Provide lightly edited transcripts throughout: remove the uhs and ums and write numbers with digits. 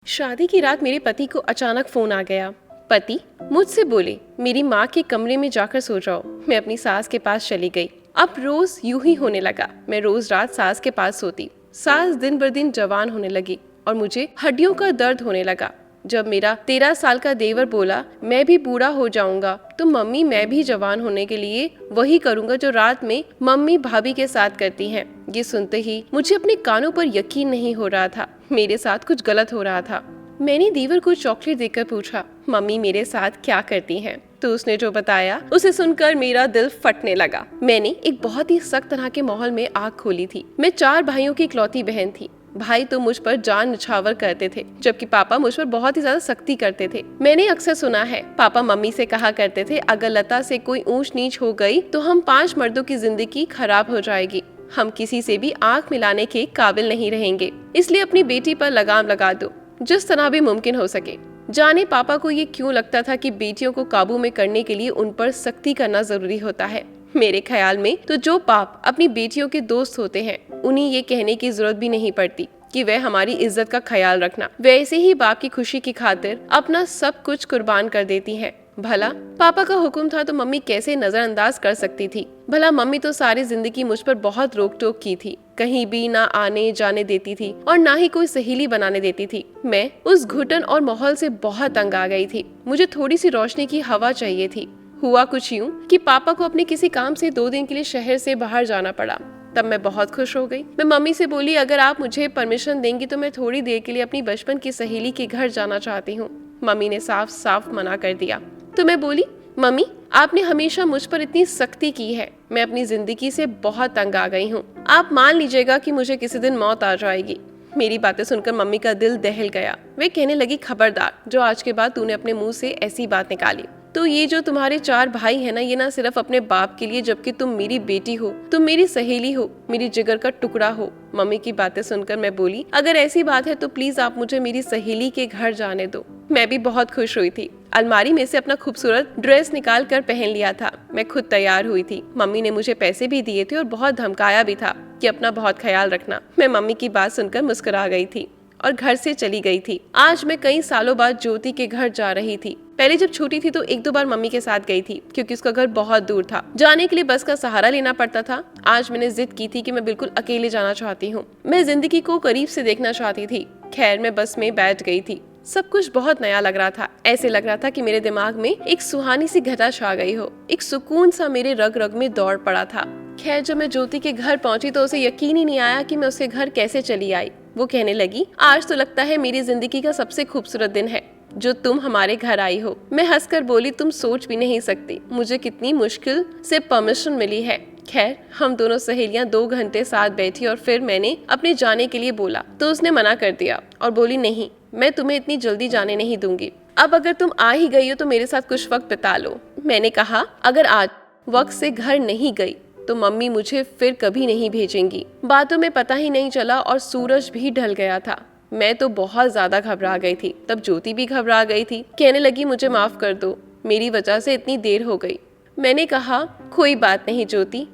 शादी की रात मेरे पति को अचानक फोन आ गया। पति मुझसे बोले, मेरी माँ के कमरे में जाकर सो जाओ। मैं अपनी सास के पास चली गई। अब रोज यूं ही होने लगा। मैं रोज रात सास के पास सोती। सास दिन बर दिन जवान होने लगी और मुझे हड्डियों का दर्द होने लगा। जब मेरा 13 साल का देवर बोला, मैं भी बूढ़ा हो जाऊंगा तो मम्मी मैं भी जवान होने के लिए वही करूंगा जो रात में मम्मी भाभी के साथ करती हैं। ये सुनते ही मुझे अपने कानों पर यकीन नहीं हो रहा था। मेरे साथ कुछ गलत हो रहा था। मैंने देवर को चॉकलेट देकर पूछा, मम्मी मेरे साथ क्या करती हैं? तो उसने जो बताया उसे सुनकर मेरा दिल फटने लगा। मैंने एक बहुत ही सख्त तरह के माहौल में आग खोली थी। मैं 4 भाइयों की इकलौती बहन थी। भाई तो मुझ पर जान निछावर करते थे, जबकि पापा मुझ पर बहुत ही ज्यादा सख्ती करते थे। मैंने अक्सर सुना है, पापा मम्मी से कहा करते थे, अगर लता से कोई ऊंच नीच हो गई तो हम 5 मर्दों की जिंदगी खराब हो जाएगी। हम किसी से भी आंख मिलाने के काबिल नहीं रहेंगे। इसलिए अपनी बेटी पर लगाम लगा दो, जिस तरह भी मुमकिन हो सके। जाने पापा को ये क्यों लगता था कि बेटियों को काबू में करने के लिए उन पर सख्ती करना जरूरी होता है। मेरे ख्याल में तो जो बाप अपनी बेटियों के दोस्त होते हैं, उन्हें ये कहने की जरूरत भी नहीं पड़ती कि वह हमारी इज्जत का ख्याल रखना। वैसे ही बाप की खुशी की खातिर अपना सब कुछ कुर्बान कर देती हैं। भला पापा का हुक्म था तो मम्मी कैसे नजरअंदाज कर सकती थी? भला मम्मी तो सारी जिंदगी मुझ पर बहुत रोक टोक की थी, कहीं भी ना आने जाने देती थी और ना ही कोई सहेली बनाने देती थी। मैं उस घुटन और माहौल से बहुत तंग आ गई थी। मुझे थोड़ी सी रोशनी की हवा चाहिए थी। हुआ कुछ यूं कि पापा को अपने किसी काम से 2 दिन के लिए शहर से बाहर जाना पड़ा। तब मैं बहुत खुश हो गई। मैं मम्मी से बोली, अगर आप मुझे परमिशन देंगी तो मैं थोड़ी देर के लिए अपनी बचपन की सहेली के घर जाना चाहती हूँ। मम्मी ने साफ साफ मना कर दिया। तो मैं बोली, मम्मी आपने हमेशा मुझ पर इतनी सख्ती की है, मैं अपनी जिंदगी से बहुत तंग आ गई हूँ। आप मान लीजिएगा कि मुझे किसी दिन मौत आ जाएगी। मेरी बातें सुनकर मम्मी का दिल दहल गया। वे कहने लगी, खबरदार, जो आज के बाद तूने अपने मुंह से ऐसी बात निकाली तो ये जो तुम्हारे 4 भाई है ना, ये ना सिर्फ अपने बाप के लिए, जबकि तुम मेरी बेटी हो, तुम मेरी सहेली हो, मेरी जिगर का टुकड़ा हो। मम्मी की बातें सुनकर मैं बोली, अगर ऐसी बात है तो प्लीज आप मुझे मेरी सहेली के घर जाने दो। मैं भी बहुत खुश हुई थी। अलमारी में से अपना खूबसूरत ड्रेस निकाल कर पहन लिया था। मैं खुद तैयार हुई थी। मम्मी ने मुझे पैसे भी दिए थे और बहुत धमकाया भी था कि अपना बहुत ख्याल रखना। मैं मम्मी की बात सुनकर मुस्कुरा गई थी और घर से चली गई थी। आज मैं कई सालों बाद ज्योति के घर जा रही थी। पहले जब छोटी थी तो 1-2 बार मम्मी के साथ गई थी, क्योंकि उसका घर बहुत दूर था। जाने के लिए बस का सहारा लेना पड़ता था। आज मैंने जिद की थी कि मैं बिल्कुल अकेले जाना चाहती हूँ। मैं जिंदगी को करीब से देखना चाहती थी। खैर, मैं बस में बैठ गई थी। सब कुछ बहुत नया लग रहा था। ऐसे लग रहा था कि मेरे दिमाग में एक सुहानी सी घटा छा गई हो। एक सुकून सा मेरे रग रग में दौड़ पड़ा था। खैर, जब मैं ज्योति के घर पहुंची तो उसे यकीन ही नहीं आया कि मैं उसके घर कैसे चली आई। वो कहने लगी, आज तो लगता है मेरी जिंदगी का सबसे खूबसूरत दिन है जो तुम हमारे घर आई हो। मैं हंसकर बोली, तुम सोच भी नहीं सकती मुझे कितनी मुश्किल से परमिशन मिली है। खैर, हम दोनों सहेलियां 2 घंटे साथ बैठी और फिर मैंने अपने जाने के लिए बोला तो उसने मना कर दिया और बोली, नहीं, मैं तुम्हें इतनी जल्दी जाने नहीं दूंगी। अब अगर तुम आ ही गई हो तो मेरे साथ कुछ वक्त बिता लो। मैंने कहा, अगर आज वक्त से घर नहीं गई तो मम्मी मुझे फिर कभी नहीं भेजेंगी। बातों में पता ही नहीं चला और सूरज भी ढल गया था। मैं तो बहुत ज्यादा घबरा गई थी। तब ज्योति भी घबरा गई थी। कहने लगी, मुझे माफ कर दो, मेरी वजह से इतनी देर हो गई। मैंने कहा, कोई बात नहीं ज्योति,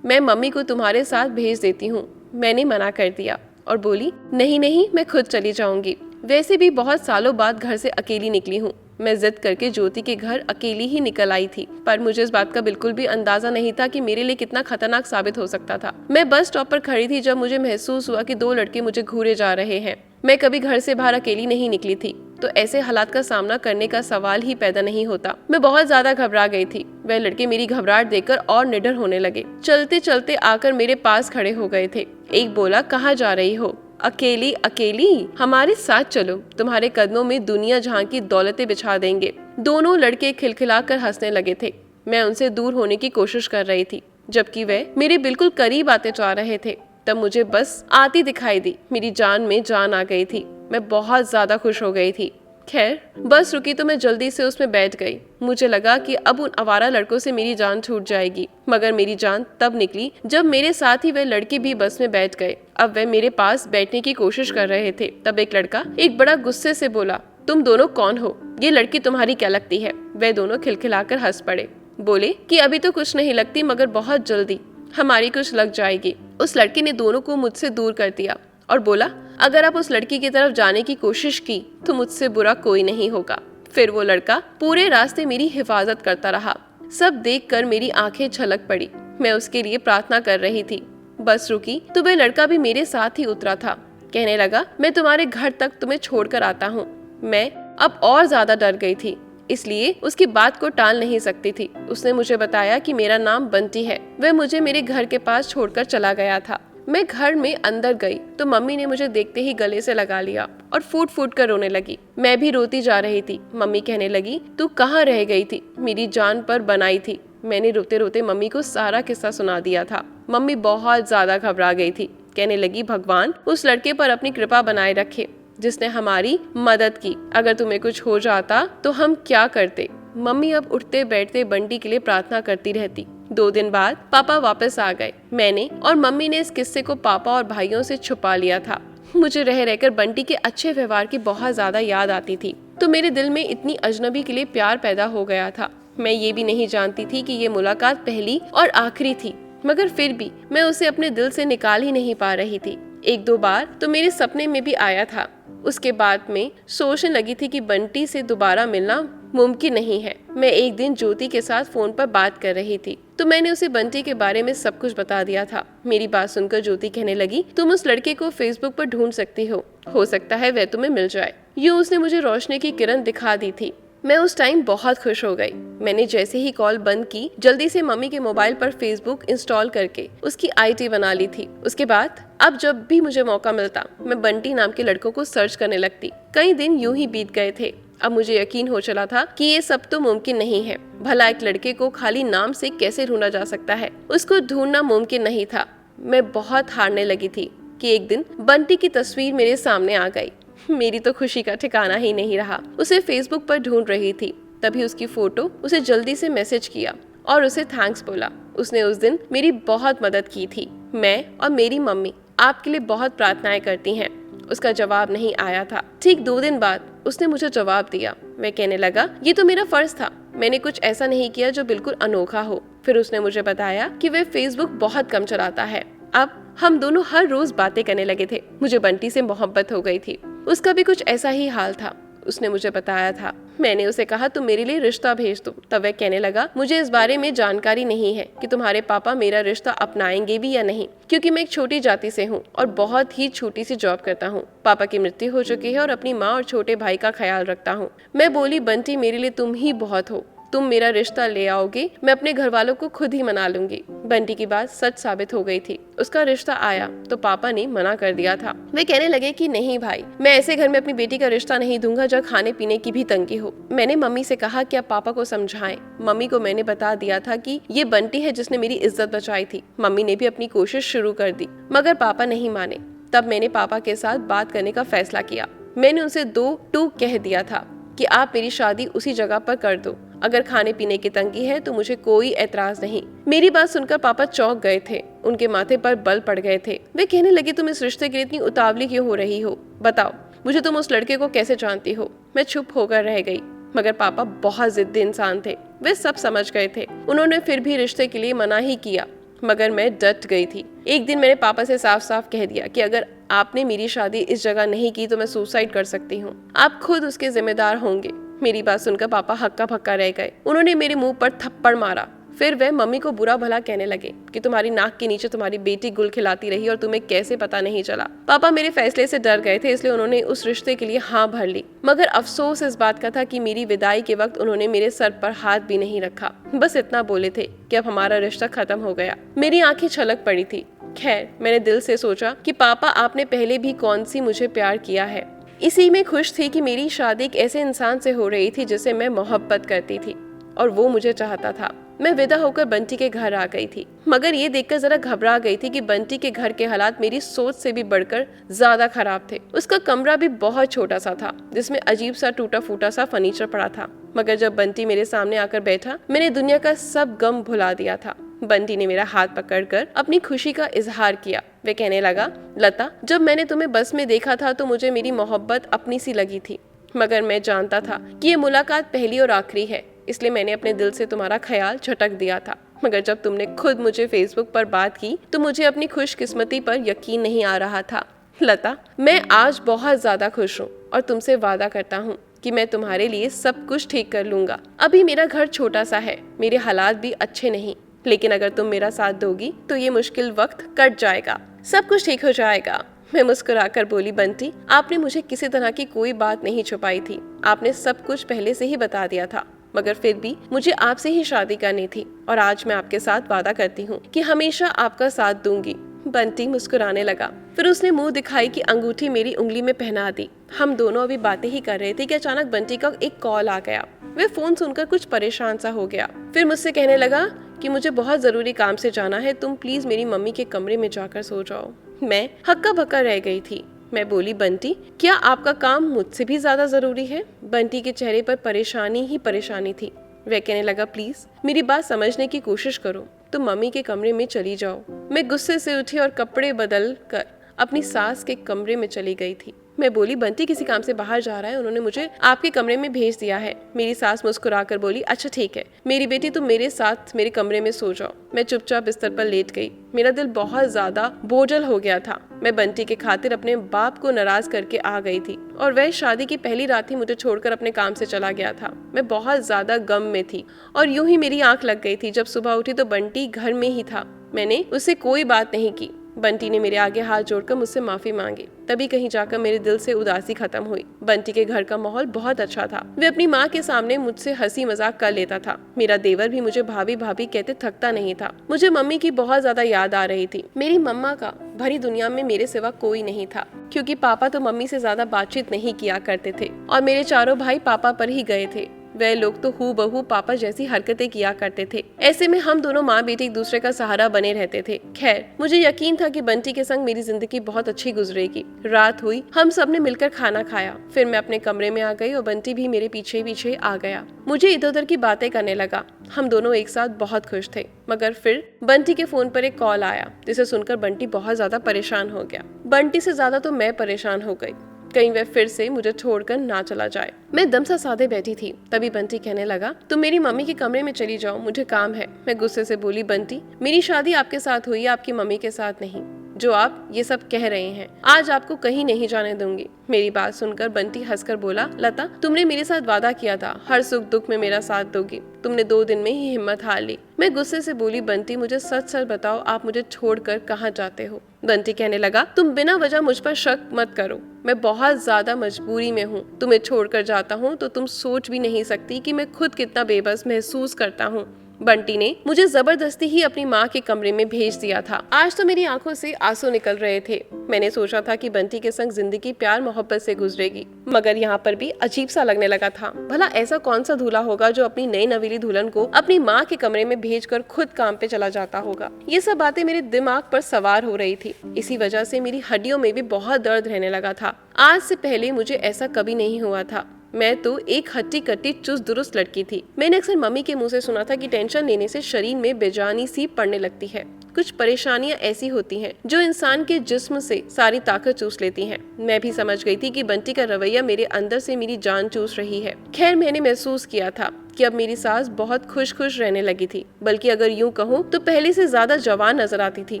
मैं मम्मी को तुम्हारे साथ भेज देती हूँ। मैंने मना कर दिया और बोली, नहीं नहीं, मैं खुद चली जाऊंगी। वैसे भी बहुत सालों बाद घर से अकेली निकली हूँ। मैं जिद करके ज्योति के घर अकेली ही निकल आई थी, पर मुझे इस बात का बिल्कुल भी अंदाजा नहीं था कि मेरे लिए कितना खतरनाक साबित हो सकता था। मैं बस स्टॉप पर खड़ी थी जब मुझे महसूस हुआ कि 2 लड़के मुझे घूरे जा रहे हैं। मैं कभी घर से बाहर अकेली नहीं निकली थी, तो ऐसे हालात का सामना करने का सवाल ही पैदा नहीं होता। मैं बहुत ज्यादा घबरा गई थी। वह लड़के मेरी घबराहट देखकर और निडर होने लगे। चलते चलते आकर मेरे पास खड़े हो गए थे। एक बोला, कहाँ जा रही हो? अकेली अकेली? हमारे साथ चलो, तुम्हारे कदमों में दुनिया जहां की दौलतें बिछा देंगे। दोनों लड़के खिलखिलाकर हंसने लगे थे। मैं उनसे दूर होने की कोशिश कर रही थी, जबकि वे मेरे बिल्कुल करीब आते जा रहे थे। तब मुझे बस आती दिखाई दी। मेरी जान में जान आ गई थी। मैं बहुत ज्यादा खुश हो गई थी। खैर, बस रुकी तो मैं जल्दी से उसमें बैठ गई। मुझे लगा कि अब उन आवारा लड़कों से मेरी जान छूट जाएगी, मगर मेरी जान तब निकली जब मेरे साथ ही वे लड़के भी बस में बैठ गए। अब वे मेरे पास बैठने की कोशिश कर रहे थे। तब एक लड़का एक बड़ा गुस्से से बोला, तुम दोनों कौन हो? ये लड़की तुम्हारी क्या लगती है? वे दोनों खिलखिलाकर हंस पड़े। बोले कि अभी तो कुछ नहीं लगती, मगर बहुत जल्दी हमारी कुछ लग जाएगी। उस लड़के ने दोनों को मुझसे दूर कर दिया और बोला, अगर आप उस लड़की की तरफ जाने की कोशिश की तो मुझसे बुरा कोई नहीं होगा। फिर वो लड़का पूरे रास्ते मेरी हिफाजत करता रहा। सब देखकर मेरी आंखें छलक पड़ी। मैं उसके लिए प्रार्थना कर रही थी। बस रुकी तो वह लड़का भी मेरे साथ ही उतरा था। कहने लगा, मैं तुम्हारे घर तक तुम्हें छोड़कर आता हूँ। मैं अब और ज्यादा डर गई थी, इसलिए उसकी बात को टाल नहीं सकती थी। उसने मुझे बताया कि मेरा नाम बंटी है। वह मुझे मेरे घर के पास छोड़कर चला गया था। मैं घर में अंदर गई तो मम्मी ने मुझे देखते ही गले से लगा लिया और फूट फूट कर रोने लगी। मैं भी रोती जा रही थी। मम्मी कहने लगी, तू कहाँ रह गई थी? मेरी जान पर बनाई थी। मैंने रोते रोते मम्मी को सारा किस्सा सुना दिया था। मम्मी बहुत ज्यादा घबरा गई थी। कहने लगी, भगवान उस लड़के पर अपनी कृपा बनाए रखे जिसने हमारी मदद की। अगर तुम्हें कुछ हो जाता तो हम क्या करते? मम्मी अब उठते बैठते बंटी के लिए प्रार्थना करती रहती। 2 दिन बाद पापा वापस आ गए। मैंने और मम्मी ने इस किस्से को पापा और भाइयों से छुपा लिया था। मुझे रह रहकर बंटी के अच्छे व्यवहार की बहुत ज्यादा याद आती थी, तो मेरे दिल में इतनी अजनबी के लिए प्यार पैदा हो गया था। मैं ये भी नहीं जानती थी कि ये मुलाकात पहली और आखिरी थी, मगर फिर भी मैं उसे अपने दिल से निकाल ही नहीं पा रही थी। 1-2 बार तो मेरे सपने में भी आया था। उसके बाद में सोचने लगी थी कि बंटी से दोबारा मिलना मुमकिन नहीं है। मैं एक दिन ज्योति के साथ फोन पर बात कर रही थी तो मैंने उसे बंटी के बारे में सब कुछ बता दिया था। मेरी बात सुनकर ज्योति कहने लगी, तुम उस लड़के को फेसबुक पर ढूंढ सकती हो सकता है वह तुम्हें मिल जाए। यूँ उसने मुझे रोशनी की किरण दिखा दी थी। मैं उस टाइम बहुत खुश हो गई। मैंने जैसे ही कॉल बंद की, जल्दी से मम्मी के मोबाइल पर फेसबुक इंस्टॉल करके उसकी आईडी बना ली थी। उसके बाद अब जब भी मुझे मौका मिलता मैं बंटी नाम के लड़कों को सर्च करने लगती। कई दिन यूं ही बीत गए थे। अब मुझे यकीन हो चला था कि ये सब तो मुमकिन नहीं है। भला एक लड़के को खाली नाम से कैसे ढूंढा जा सकता है? उसको ढूंढना मुमकिन नहीं था। मैं बहुत हारने लगी थी कि एक दिन बंटी की तस्वीर मेरे सामने आ गई। मेरी तो खुशी का ठिकाना ही नहीं रहा। उसे फेसबुक पर ढूंढ रही थी, तभी उसकी फोटो उसे जल्दी से मैसेज किया और उसे थैंक्स बोला। उसने उस दिन मेरी बहुत मदद की थी। मैं और मेरी मम्मी आपके लिए बहुत प्रार्थनाएं करती हैं। उसका जवाब नहीं आया था। ठीक 2 दिन बाद उसने मुझे जवाब दिया। वह कहने लगा, ये तो मेरा फर्ज था। मैंने कुछ ऐसा नहीं किया जो बिल्कुल अनोखा हो। फिर उसने मुझे बताया कि वह फेसबुक बहुत कम चलाता है। अब हम दोनों हर रोज बातें करने लगे थे। मुझे बंटी से मोहब्बत हो गई थी। उसका भी कुछ ऐसा ही हाल था। उसने मुझे बताया था। मैंने उसे कहा, तुम मेरे लिए रिश्ता भेज दो। तब वह कहने लगा, मुझे इस बारे में जानकारी नहीं है कि तुम्हारे पापा मेरा रिश्ता अपनाएंगे भी या नहीं, क्योंकि मैं एक छोटी जाति से हूँ और बहुत ही छोटी सी जॉब करता हूँ। पापा की मृत्यु हो चुकी है और अपनी माँ और छोटे भाई का ख्याल रखता हूँ। मैं बोली, बंटी मेरे लिए तुम ही बहुत हो। तुम मेरा रिश्ता ले आओगे, मैं अपने घर वालों को खुद ही मना लूंगी। बंटी की बात सच साबित हो गई थी। उसका रिश्ता आया तो पापा ने मना कर दिया था। वे कहने लगे कि नहीं भाई, मैं ऐसे घर में अपनी बेटी का रिश्ता नहीं दूंगा जहाँ खाने पीने की भी तंगी हो। मैंने मम्मी से कहा कि आप पापा को समझाएं। मम्मी को मैंने बता दिया था कि ये बंटी है जिसने मेरी इज्जत बचाई थी। मम्मी ने भी अपनी कोशिश शुरू कर दी, मगर पापा नहीं माने। तब मैंने पापा के साथ बात करने का फैसला किया। मैंने उनसे 2 टूक कह दिया था कि आप मेरी शादी उसी जगह पर कर दो। अगर खाने पीने की तंगी है तो मुझे कोई एतराज नहीं। मेरी बात सुनकर पापा चौंक गए थे। उनके माथे पर बल पड़ गए थे। वे कहने लगे, तुम इस रिश्ते के लिए इतनी उतावली क्यों हो रही हो? बताओ मुझे, तुम उस लड़के को कैसे जानती हो? मैं चुप होकर रह गई, मगर पापा बहुत जिद्दी इंसान थे। वे सब समझ गए थे। उन्होंने फिर भी रिश्ते के लिए मना ही किया, मगर मैं डट गई थी। एक दिन मैंने पापा से साफ साफ कह दिया कि अगर आपने मेरी शादी इस जगह नहीं की तो मैं सुसाइड कर सकती हूँ। आप खुद उसके जिम्मेदार होंगे। मेरी बात सुनकर पापा हक्का भक्का रह गए। उन्होंने मेरे मुंह पर थप्पड़ मारा। फिर वह मम्मी को बुरा भला कहने लगे कि तुम्हारी नाक के नीचे तुम्हारी बेटी गुल खिलाती रही और तुम्हें कैसे पता नहीं चला। पापा मेरे फैसले से डर गए थे, इसलिए उन्होंने उस रिश्ते के लिए हाँ भर ली। मगर अफसोस इस बात का था कि मेरी विदाई के वक्त उन्होंने मेरे सर पर हाथ भी नहीं रखा। बस इतना बोले थे कि अब हमारा रिश्ता खत्म हो गया। मेरी आंखें छलक पड़ी थी। खैर, मैंने दिल से सोचा कि पापा, आपने पहले भी कौन सी मुझे प्यार किया है। इसी में खुश थी कि मेरी शादी एक ऐसे इंसान से हो रही थी जिसे मैं मोहब्बत करती थी और वो मुझे चाहता था। मैं विदा होकर बंटी के घर आ गई थी, मगर ये देखकर जरा घबरा गई थी कि बंटी के घर के हालात मेरी सोच से भी बढ़कर ज्यादा खराब थे। उसका कमरा भी बहुत छोटा सा था, जिसमें अजीब सा टूटा फूटा सा फर्नीचर पड़ा था। मगर जब बंटी मेरे सामने आकर बैठा, मैंने दुनिया का सब गम भुला दिया था। बंटी ने मेरा हाथ पकड़कर अपनी खुशी का इजहार किया। वे कहने लगा, लता, जब मैंने तुम्हें बस में देखा था तो मुझे मेरी मोहब्बत अपनी सी लगी थी, मगर मैं जानता था कि ये मुलाकात पहली और आखिरी है, इसलिए मैंने अपने दिल से तुम्हारा ख्याल झटक दिया था। मगर जब तुमने खुद मुझे फेसबुक पर बात की तो मुझे अपनी खुशकिस्मती पर यकीन नहीं आ रहा था। लता, मैं आज बहुत ज्यादा खुश हूँ और तुमसे वादा करता हूँ कि मैं तुम्हारे लिए सब कुछ ठीक कर लूंगा। अभी मेरा घर छोटा सा है, मेरे हालात भी अच्छे नहीं, लेकिन अगर तुम मेरा साथ दोगी तो ये मुश्किल वक्त कट जाएगा, सब कुछ ठीक हो जाएगा। मैं मुस्कुराकर बोली, बंटी, आपने मुझे किसी तरह की कोई बात नहीं छुपाई थी, आपने सब कुछ पहले से ही बता दिया था, मगर फिर भी मुझे आपसे ही शादी करनी थी और आज मैं आपके साथ वादा करती हूँ कि हमेशा आपका साथ दूंगी। बंटी मुस्कुराने लगा। फिर उसने मुंह दिखाई कि अंगूठी मेरी उंगली में पहना दी। हम दोनों अभी बातें ही कर रहे थे कि अचानक बंटी का एक कॉल आ गया। वह फोन सुनकर कुछ परेशान सा हो गया। फिर मुझसे कहने लगा कि मुझे बहुत जरूरी काम से जाना है, तुम प्लीज मेरी मम्मी के कमरे में जाकर सो जाओ। मैं हक्का बक्का रह गई थी। मैं बोली, बंटी, क्या आपका काम मुझसे भी ज्यादा जरूरी है? बंटी के चेहरे पर परेशानी ही परेशानी थी। वह कहने लगा, प्लीज मेरी बात समझने की कोशिश करो, तुम मम्मी के कमरे में चली जाओ। मैं गुस्से से उठी और कपड़े बदल कर अपनी सास के कमरे में चली गई थी। मैं बोली, बंटी किसी काम से बाहर जा रहा है, उन्होंने मुझे आपके कमरे में भेज दिया है। मेरी सास मुस्कुराकर बोली, अच्छा ठीक है मेरी बेटी, तुम मेरे साथ मेरे कमरे में सो जाओ। मैं चुपचाप बिस्तर पर लेट गई। मेरा दिल बहुत ज्यादा बोझल हो गया था। मैं बंटी के खातिर अपने बाप को नाराज करके आ गई थी और वह शादी की पहली रात ही मुझे छोड़कर अपने काम से चला गया था। मैं बहुत ज्यादा गम में थी और यूं ही मेरी आंख लग गई थी। जब सुबह उठी तो बंटी घर में ही था। मैंने उससे कोई बात नहीं की। बंटी ने मेरे आगे हाथ जोड़कर मुझसे माफी मांगी। तभी कहीं जाकर मेरे दिल से उदासी खत्म हुई। बंटी के घर का माहौल बहुत अच्छा था। वे अपनी माँ के सामने मुझसे हंसी मजाक कर लेता था। मेरा देवर भी मुझे भाभी भाभी कहते थकता नहीं था। मुझे मम्मी की बहुत ज्यादा याद आ रही थी। मेरी मम्मा का भरी दुनिया में मेरे सिवा कोई नहीं था, क्योंकि पापा तो मम्मी से ज्यादा बातचीत नहीं किया करते थे और मेरे चारों भाई पापा पर ही गए थे। वे लोग तो हूबहू बहू पापा जैसी हरकतें किया करते थे। ऐसे में हम दोनों माँ बेटी एक दूसरे का सहारा बने रहते थे। खैर, मुझे यकीन था कि बंटी के संग मेरी जिंदगी बहुत अच्छी गुजरेगी। रात हुई, हम सब ने मिलकर खाना खाया। फिर मैं अपने कमरे में आ गई और बंटी भी मेरे पीछे पीछे आ गया। मुझे इधर उधर की बातें करने लगा। हम दोनों एक साथ बहुत खुश थे। मगर फिर बंटी के फोन पर एक कॉल आया, जिसे सुनकर बंटी बहुत ज्यादा परेशान हो गया। बंटी से ज्यादा तो मैं परेशान हो गई, कहीं वह फिर से मुझे छोड़कर ना चला जाए। मैं दम सा साधे बैठी थी। तभी बंटी कहने लगा, तुम मेरी मम्मी के कमरे में चली जाओ, मुझे काम है। मैं गुस्से से बोली, बंटी, मेरी शादी आपके साथ हुई है, आपकी मम्मी के साथ नहीं। जो आप ये सब कह रहे हैं, आज आपको कहीं नहीं जाने दूंगी। मेरी बात सुनकर बंटी हंसकर बोला, लता, तुमने मेरे साथ वादा किया था हर सुख दुख में मेरा साथ दोगी, तुमने 2 दिन में ही हिम्मत हार ली। मैं गुस्से से बोली, बंटी, मुझे सच सच बताओ, आप मुझे छोड़कर कहाँ जाते हो? बंटी कहने लगा, तुम बिना वजह मुझ पर शक मत करो, मैं बहुत ज्यादा मजबूरी में हूँ। तुम्हें छोड़कर जाता हूँ तो तुम सोच भी नहीं सकती कि मैं खुद कितना बेबस महसूस करता हूँ। बंटी ने मुझे जबरदस्ती ही अपनी माँ के कमरे में भेज दिया था। आज तो मेरी आंखों से आंसू निकल रहे थे। मैंने सोचा था कि बंटी के संग जिंदगी प्यार मोहब्बत से गुजरेगी, मगर यहाँ पर भी अजीब सा लगने लगा था। भला ऐसा कौन सा दूल्हा होगा जो अपनी नई नवीली दुल्हन को अपनी माँ के कमरे में भेजकर खुद काम पे चला जाता होगा? ये सब बातें मेरे दिमाग पर सवार हो रही थी। इसी वजह से मेरी हड्डियों में भी बहुत दर्द रहने लगा था। आज से पहले मुझे ऐसा कभी नहीं हुआ था। मैं तो एक हट्टी कट्टी चुस्त दुरुस्त लड़की थी। मैंने अक्सर मम्मी के मुंह से सुना था कि टेंशन लेने से शरीर में बेजानी सी पड़ने लगती है। कुछ परेशानियां ऐसी होती हैं जो इंसान के जिस्म से सारी ताकत चूस लेती हैं। मैं भी समझ गई थी कि बंटी का रवैया मेरे अंदर से मेरी जान चूस रही है। खैर, मैंने महसूस किया था कि अब मेरी सास बहुत खुश खुश रहने लगी थी, बल्कि अगर यूं कहूँ तो पहले से ज्यादा जवान नजर आती थी।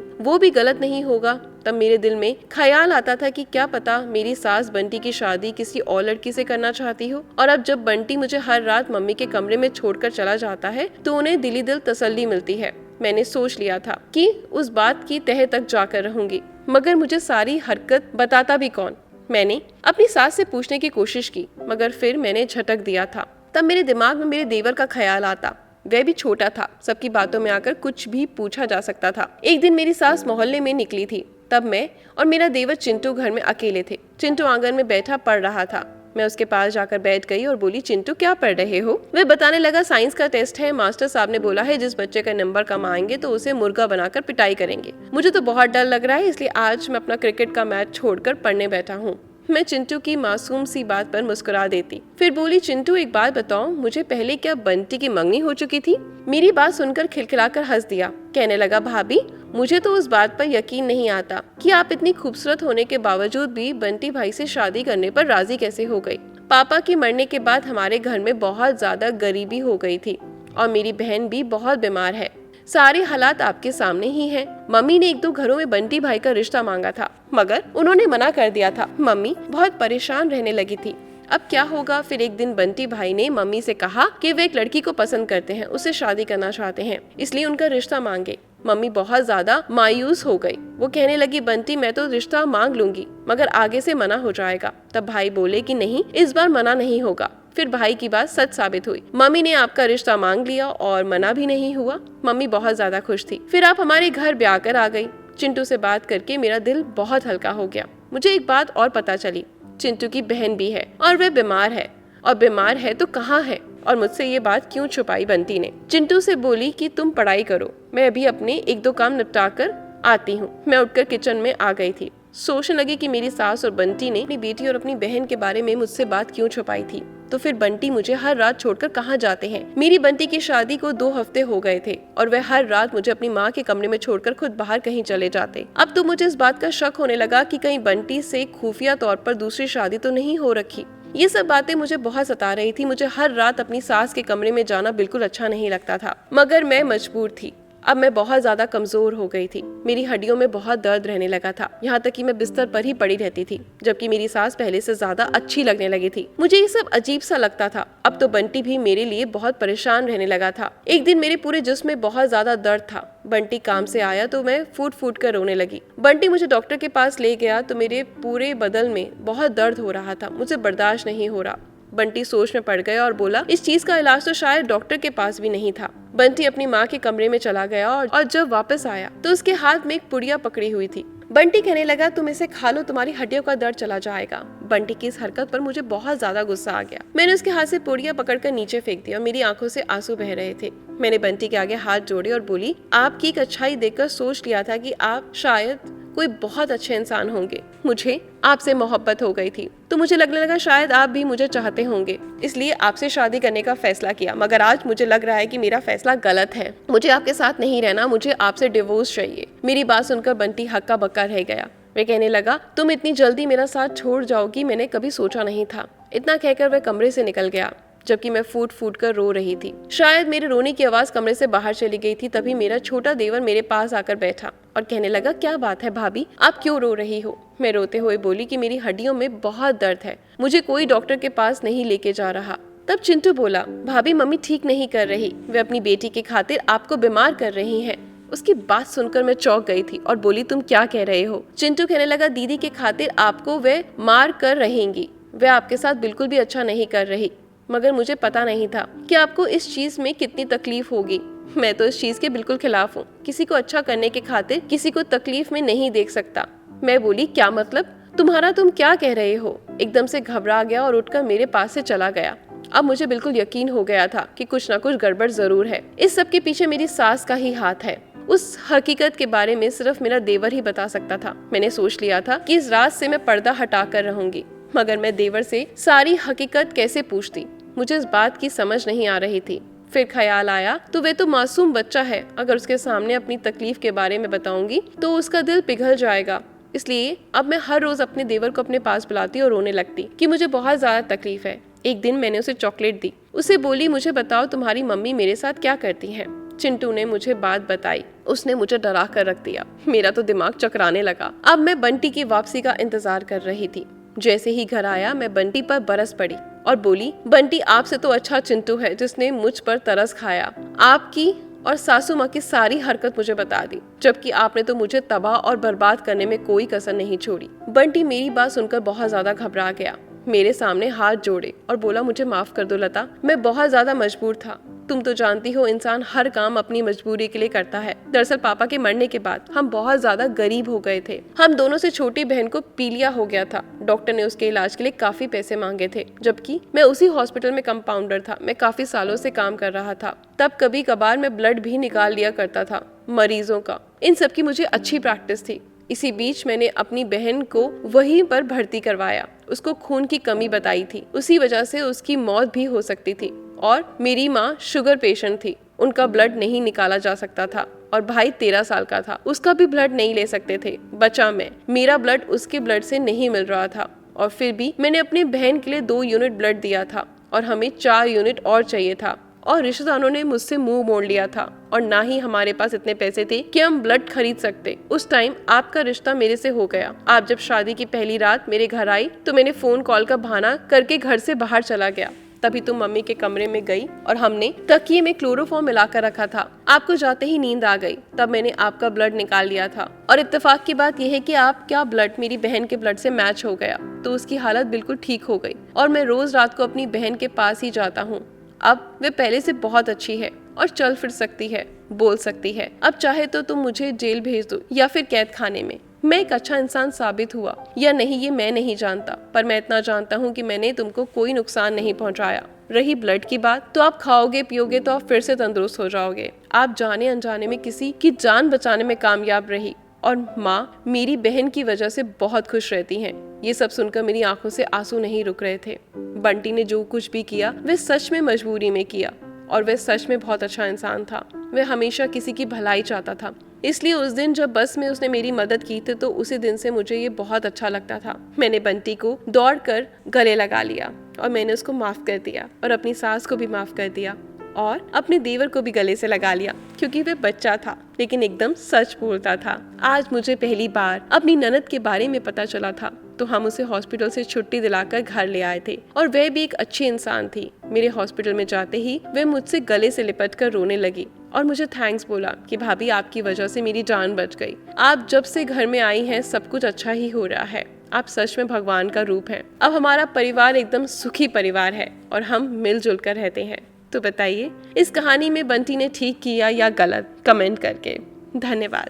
वो भी गलत नहीं होगा। तब मेरे दिल में ख्याल आता था कि क्या पता मेरी सास बंटी की शादी किसी और लड़की से करना चाहती हो, और अब जब बंटी मुझे हर रात मम्मी के कमरे में छोड़कर चला जाता है तो उन्हें दिली दिल तसल्ली मिलती है। मैंने सोच लिया था कि उस बात की तह तक जाकर रहूंगी, मगर मुझे सारी हरकत बताता भी कौन? मैंने अपनी सास से पूछने की कोशिश की, मगर फिर मैंने झटक दिया था। तब मेरे दिमाग में मेरे देवर का ख्याल आता। वह भी छोटा था, सबकी बातों में आकर कुछ भी पूछा जा सकता था। एक दिन मेरी सास मोहल्ले में निकली थी। तब मैं और मेरा देवर चिंटू घर में अकेले थे। चिंटू आंगन में बैठा पढ़ रहा था। मैं उसके पास जाकर बैठ गई और बोली, चिंटू, क्या पढ़ रहे हो? वह बताने लगा, साइंस का टेस्ट है, मास्टर साहब ने बोला है जिस बच्चे का नंबर कम आएंगे तो उसे मुर्गा बनाकर पिटाई करेंगे। मुझे तो बहुत डर लग रहा है, इसलिए आज मैं अपना क्रिकेट का मैच छोड़कर पढ़ने बैठा हूँ। मैं चिंटू की मासूम सी बात पर मुस्कुरा देती। फिर बोली, चिंटू, एक बात बताओ, मुझे पहले क्या बंटी की मंगनी हो चुकी थी? मेरी बात सुनकर खिलखिलाकर हंस दिया। कहने लगा, भाभी, मुझे तो उस बात पर यकीन नहीं आता कि आप इतनी खूबसूरत होने के बावजूद भी बंटी भाई से शादी करने पर राजी कैसे हो गई। पापा के मरने के बाद हमारे घर में बहुत ज्यादा गरीबी हो गई थी और मेरी बहन भी बहुत बीमार है। सारे हालात आपके सामने ही हैं। मम्मी ने 1-2 घरों में बंटी भाई का रिश्ता मांगा था, मगर उन्होंने मना कर दिया था। मम्मी बहुत परेशान रहने लगी थी। अब क्या होगा? फिर एक दिन बंटी भाई ने मम्मी से कहा कि वे एक लड़की को पसंद करते हैं, उससे शादी करना चाहते हैं, इसलिए उनका रिश्ता मांगे। मम्मी बहुत ज्यादा मायूस हो गई। वो कहने लगी, बंटी मैं तो रिश्ता मांग लूंगी, मगर आगे से मना हो जाएगा। तब भाई बोले कि नहीं, इस बार मना नहीं होगा। फिर भाई की बात सच साबित हुई। मम्मी ने आपका रिश्ता मांग लिया और मना भी नहीं हुआ। मम्मी बहुत ज्यादा खुश थी। फिर आप हमारे घर ब्याह कर आ गई। चिंटू से बात करके मेरा दिल बहुत हल्का हो गया। मुझे एक बात और पता चली, चिंटू की बहन भी है और वह बीमार है, और बीमार है तो कहाँ है, और मुझसे ये बात क्यों छुपाई बंटी ने। चिंटू से बोली कि तुम पढ़ाई करो, मैं अभी अपने 1-2 काम निपटा कर आती हूँ। मैं उठकर किचन में आ गई थी। सोचने लगी कि मेरी सास और बंटी ने अपनी बेटी और अपनी बहन के बारे में मुझसे बात क्यों छुपाई थी। तो फिर बंटी मुझे हर रात छोड़कर कहाँ जाते हैं? मेरी बंटी की शादी को 2 हफ्ते हो गए थे और वह हर रात मुझे अपनी माँ के कमरे में छोड़कर खुद बाहर कहीं चले जाते। अब तो मुझे इस बात का शक होने लगा कि कहीं बंटी से खुफिया तौर पर दूसरी शादी तो नहीं हो रखी। ये सब बातें मुझे बहुत सता रही थी। मुझे हर रात अपनी सास के कमरे में जाना बिल्कुल अच्छा नहीं लगता था, मगर मैं मजबूर थी। अब मैं बहुत ज्यादा कमजोर हो गई थी। मेरी हड्डियों में बहुत दर्द रहने लगा था, यहाँ तक कि मैं बिस्तर पर ही पड़ी रहती थी, जबकि मेरी सास पहले से ज्यादा अच्छी लगने लगी थी। मुझे ये सब अजीब सा लगता था। अब तो बंटी भी मेरे लिए बहुत परेशान रहने लगा था। एक दिन मेरे पूरे जिस्म में बहुत ज्यादा दर्द था। बंटी काम से आया तो मैं फूट फूट कर रोने लगी। बंटी मुझे डॉक्टर के पास ले गया तो मेरे पूरे बदन में बहुत दर्द हो रहा था। मुझे बर्दाश्त नहीं हो रहा। बंटी सोच में पड़ गया और बोला, इस चीज का इलाज तो शायद डॉक्टर के पास भी नहीं था। बंटी अपनी माँ के कमरे में चला गया और जब वापस आया तो उसके हाथ में एक पुड़िया पकड़ी हुई थी। बंटी कहने लगा, तुम इसे खा लो, तुम्हारी हड्डियों का दर्द चला जाएगा। बंटी की इस हरकत पर मुझे बहुत ज्यादा गुस्सा आ गया। मैंने उसके हाथ से पुड़िया पकड़कर नीचे फेंक दिया और मेरी आंखों से आंसू बह रहे थे। मैंने बंटी के आगे हाथ जोड़े और बोली, आपकी एक अच्छाई देखकर सोच लिया था कि आप शायद कोई बहुत अच्छे इंसान होंगे। मुझे आपसे मोहब्बत हो गई थी, तो मुझे लगने लगा शायद आप भी मुझे चाहते होंगे, इसलिए आपसे शादी करने का फैसला किया। मगर आज मुझे लग रहा है कि मेरा फैसला गलत है। मुझे आपके साथ नहीं रहना, मुझे आपसे डिवोर्स चाहिए। मेरी बात सुनकर बंटी हक्का बक्का रह गया। वह कहने लगा, तुम इतनी जल्दी मेरा साथ छोड़ जाओगी, मैंने कभी सोचा नहीं था। इतना कहकर वह कमरे से निकल गया, जबकि मैं फूट फूट कर रो रही थी। शायद मेरे रोने की आवाज कमरे से बाहर चली गई थी। तभी मेरा छोटा देवर मेरे पास आकर बैठा और कहने लगा, क्या बात है भाभी, आप क्यों रो रही हो? मैं रोते हुए बोली कि मेरी हड्डियों में बहुत दर्द है, मुझे कोई डॉक्टर के पास नहीं लेके जा रहा। तब चिंटू बोला, भाभी मम्मी ठीक नहीं कर रही, वे अपनी बेटी की खातिर आपको बीमार कर रही हैं। उसकी बात सुनकर मैं चौंक गई थी और बोली, तुम क्या कह रहे हो? चिंटू कहने लगा, दीदी के खातिर आपको वे मार कर रहेंगी, वे आपके साथ बिल्कुल भी अच्छा नहीं कर रही। मगर मुझे पता नहीं था कि आपको इस चीज में कितनी तकलीफ होगी। मैं तो इस चीज के बिल्कुल खिलाफ हूँ। किसी को अच्छा करने के खातिर किसी को तकलीफ में नहीं देख सकता। मैं बोली, क्या मतलब तुम्हारा? तुम क्या कह रहे हो? एकदम से घबरा गया और उठकर मेरे पास से चला गया। अब मुझे बिल्कुल यकीन हो गया था कि कुछ ना कुछ गड़बड़ जरूर है। इस सब के पीछे मेरी सास का ही हाथ है। उस हकीकत के बारे में सिर्फ मेरा देवर ही बता सकता था। मैंने सोच लिया था कि इस रात से मैं पर्दा हटा कर रहूंगी, मगर मैं देवर से सारी हकीकत कैसे पूछती? मुझे इस बात की समझ नहीं आ रही थी। फिर ख्याल आया, तो वे तो मासूम बच्चा है, अगर उसके सामने अपनी तकलीफ के बारे में बताऊंगी तो उसका दिल पिघल जाएगा। इसलिए अब मैं हर रोज अपने देवर को अपने पास बुलाती और रोने लगती कि मुझे बहुत ज्यादा तकलीफ है। एक दिन मैंने उसे चॉकलेट दी। उसे बोली, मुझे बताओ तुम्हारी मम्मी मेरे साथ क्या करती है? चिंटू ने मुझे बात बताई। उसने मुझे डरा कर रख दिया। मेरा तो दिमाग चकराने लगा। अब मैं बंटी की वापसी का इंतजार कर रही थी। जैसे ही घर आया मैं बंटी पर बरस पड़ी और बोली, बंटी आपसे तो अच्छा चिंटू है जिसने मुझ पर तरस खाया। आपकी और सासू माँ की सारी हरकत मुझे बता दी, जबकि आपने तो मुझे तबाह और बर्बाद करने में कोई कसर नहीं छोड़ी। बंटी मेरी बात सुनकर बहुत ज्यादा घबरा गया, मेरे सामने हाथ जोड़े और बोला, मुझे माफ कर दो लता, मैं बहुत ज्यादा मजबूर था। तुम तो जानती हो इंसान हर काम अपनी मजबूरी के लिए करता है। दरअसल पापा के मरने के बाद हम बहुत ज्यादा गरीब हो गए थे। हम दोनों से छोटी बहन को पीलिया हो गया था। डॉक्टर ने उसके इलाज के लिए काफी पैसे मांगे थे, जबकि मैं उसी हॉस्पिटल में कंपाउंडर था। मैं काफी सालों से काम कर रहा था। तब कभी कभार मैं ब्लड भी निकाल लिया करता था मरीजों का। इन सब की मुझे अच्छी प्रैक्टिस थी। इसी बीच मैंने अपनी बहन को वहीं पर भर्ती करवाया। उसको खून की कमी बताई थी, उसी वजह से उसकी मौत भी हो सकती थी। और मेरी माँ शुगर पेशेंट थी, उनका ब्लड नहीं निकाला जा सकता था। और भाई 13 साल का था, उसका भी ब्लड नहीं ले सकते थे। बचा मैं, मेरा ब्लड उसके ब्लड से नहीं मिल रहा था। और फिर भी मैंने अपनी बहन के लिए 2 यूनिट ब्लड दिया था और हमें 4 यूनिट और चाहिए था। और रिश्तेदारों ने मुझसे मुंह मोड़ लिया था और ना ही हमारे पास इतने पैसे थे कि हम ब्लड खरीद सकते। उस टाइम आपका रिश्ता मेरे से हो गया। आप जब शादी की पहली रात मेरे घर आई तो मैंने फोन कॉल का बहाना करके घर से बाहर चला गया। तभी तुम मम्मी के कमरे में गई और हमने तकिए में क्लोरोफॉर्म मिलाकर रखा था। आपको जाते ही नींद आ गई। तब मैंने आपका ब्लड निकाल लिया था और इत्तेफाक की बात यह है कि आपका ब्लड मेरी बहन के ब्लड से मैच हो गया, तो उसकी हालत बिल्कुल ठीक हो गई और मैं रोज रात को अपनी बहन के पास ही जाता हूँ। अब वे पहले से बहुत अच्छी है और चल फिर सकती है, बोल सकती है। अब चाहे तो तुम मुझे जेल भेज दो या फिर कैद खाने में। मैं एक अच्छा इंसान साबित हुआ या नहीं ये मैं नहीं जानता, पर मैं इतना जानता हूँ कि मैंने तुमको कोई नुकसान नहीं पहुँचाया। रही ब्लड की बात, तो आप खाओगे पियोगे तो आप फिर से तंदुरुस्त हो जाओगे। आप जाने अनजाने में किसी की जान बचाने में कामयाब रही और माँ मेरी बहन की वजह से बहुत खुश रहती हैं। ये सब सुनकर मेरी आंखों से आंसू नहीं रुक रहे थे। बंटी ने जो कुछ भी किया वह सच में मजबूरी में किया और वह सच में बहुत अच्छा इंसान था। वह हमेशा किसी की भलाई चाहता था। इसलिए उस दिन जब बस में उसने मेरी मदद की थी तो उसी दिन से मुझे ये बहुत अच्छा लगता था। मैंने बंटी को दौड़कर गले लगा लिया और मैंने उसको माफ कर दिया और अपनी सास को भी माफ कर दिया और अपने देवर को भी गले से लगा लिया, क्योंकि वह बच्चा था लेकिन एकदम सच बोलता था। आज मुझे पहली बार अपनी ननद के बारे में पता चला था तो हम उसे हॉस्पिटल से छुट्टी दिलाकर घर ले आए थे और वह भी एक अच्छी इंसान थी। मेरे हॉस्पिटल में जाते ही वह मुझसे गले से लिपट कर रोने लगी और मुझे थैंक्स बोला कि भाभी आपकी वजह से मेरी जान बच गई। आप जब से घर में आई हैं सब कुछ अच्छा ही हो रहा है। आप सच में भगवान का रूप हैं। अब हमारा परिवार एकदम सुखी परिवार है और हम मिलजुल कर रहते हैं। तो बताइए इस कहानी में बंटी ने ठीक किया या गलत, कमेंट करके। धन्यवाद।